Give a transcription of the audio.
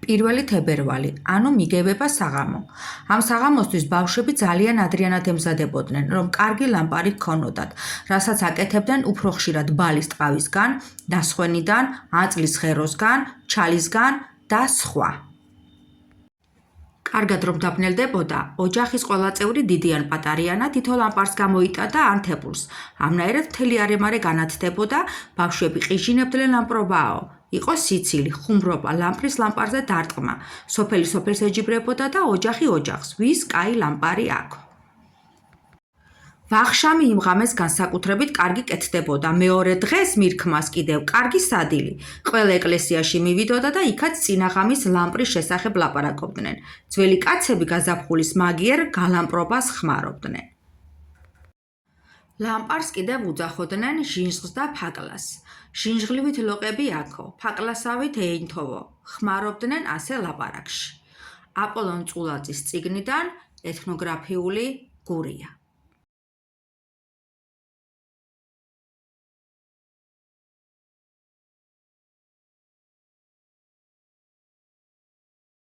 პირველი თებერვალი, ანუ მიგებება საღამო. ამ საღამოსთვის ბავშვები ძალიან ადრიანად ემზადებოდნენ, რომ კარგი ლამპარი ჰქონოდათ, რასაც აკეთებდნენ უფრო ხშირად ბალის ტყავისგან, დასხვენიდან, აწლის ღეროსგან, ჩალისგან და სხვა. კარგად რომ დაბნელდებოდა, ოჯახის ყველა წევრი დიდი ან პატარიანა თითო ლამპარს გამოიტანდა ან თებურს. ამნაირად მთელი არემარე განათდებოდა, ბავშვები ყიჟინებდნენ ლამპრობაო. იყო სიცილი, ხუმრობა, ლამპრის ლამპარზე დარტყმა. სოფელი სოფელს ეჯიბრებოდა და ოჯახი ოჯახს, ვის კაი ლამპარი აქვს. ვახშამი იმ ღამეს განსაკუთრებით კარგი კეთდებოდა. მეორე დღეს მირქმას კიდევ კარგი სადილი. ყველა ეკლესიაში მივიდოდა და იქაც წინა ღამის ლამპრის შესახებ ლაპარაკობდნენ. ძველი კაცები გაზაფხულის მაგიერ გალამპრობას ხმარობდნენ. ლამპარს კიდევ უძახოდნენ ჟინჟღს და ფაკლას. ჟინჟღლივით ლოყები აქო, ფაკლასავით ეინთოვო. ხმარობდნენ ასე ლაპარაკში. აპოლონ წულაძის წიგნიდან ეთნოგრაფიული გურია.